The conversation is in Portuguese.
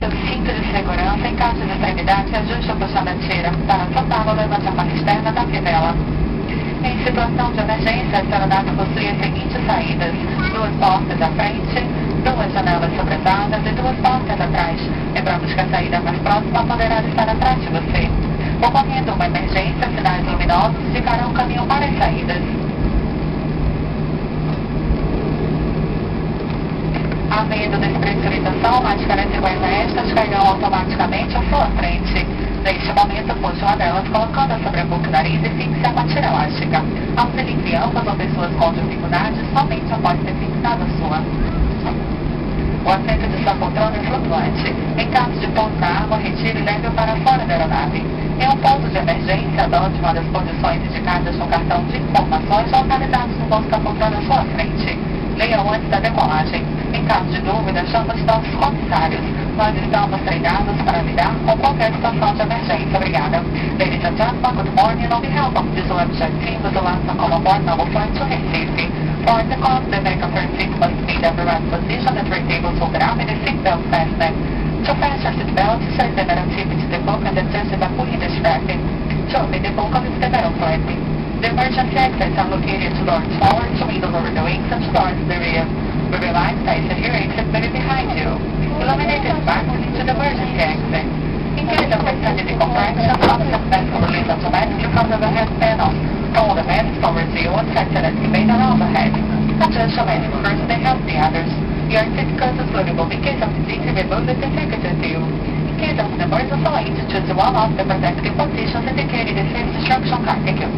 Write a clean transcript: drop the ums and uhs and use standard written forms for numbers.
Seu cinto de segurança em caso de extremidade, ajuste o puxão da tira. Para soltá-lo, levante a parte externa da fivela. Em situação de emergência, esta aeronave possui as seguintes saídas: duas portas à frente, duas janelas sobresadas e duas portas atrás. Lembramos que a saída mais próxima poderá estar atrás de você. Ocorrendo uma emergência, sinais luminosos indicarão o caminho para as saídas. Havendo despressurização, máscaras iguais a estas cairão automaticamente à sua frente. Neste momento, puxe uma delas colocando-a sobre a boca do nariz e fixe a uma tira elástica. Auxilie crianças ou pessoas com dificuldades somente após ter fixado a sua. O assento de sua poltrona é flutuante. Em caso de pouso na água, retire e leve-o para fora da aeronave. Em um ponto de emergência, adote uma das posições indicadas no cartão de informações localizados no bolso da poltrona à sua frente. Leia-o antes da decolagem. Em caso de dúvida, chame os nossos comissários. Nós estamos treinados para lidar com qualquer situação de emergência. Obrigada. Ladies and gentlemen, good morning. On behalf of this website team, would like to call aboard number flight to Recife. For the call, the neck of your seat must be in the right position, the tray tables will up and the seatbelt fastened. To fasten your seatbelt, set the relativity to the book and adjust the pulling the strap. To open the book of the belt flap. The emergency exits are located to doors forward, to windows over the wings, and to doors to the rear. We realize that your exit may be behind you. Illuminate this back to the emergency exit. In case of extended compression, officer beds will release automatically from the overhead panel. All the beds towards you and set to activate on overhead. Adjust your mask first, then help the others. Your seat cushions is vulnerable. In case of disease, remove it and take it with you. In case of an emergency, allow you to choose one of the protective positions indicated in the safety instruction card. Thank you.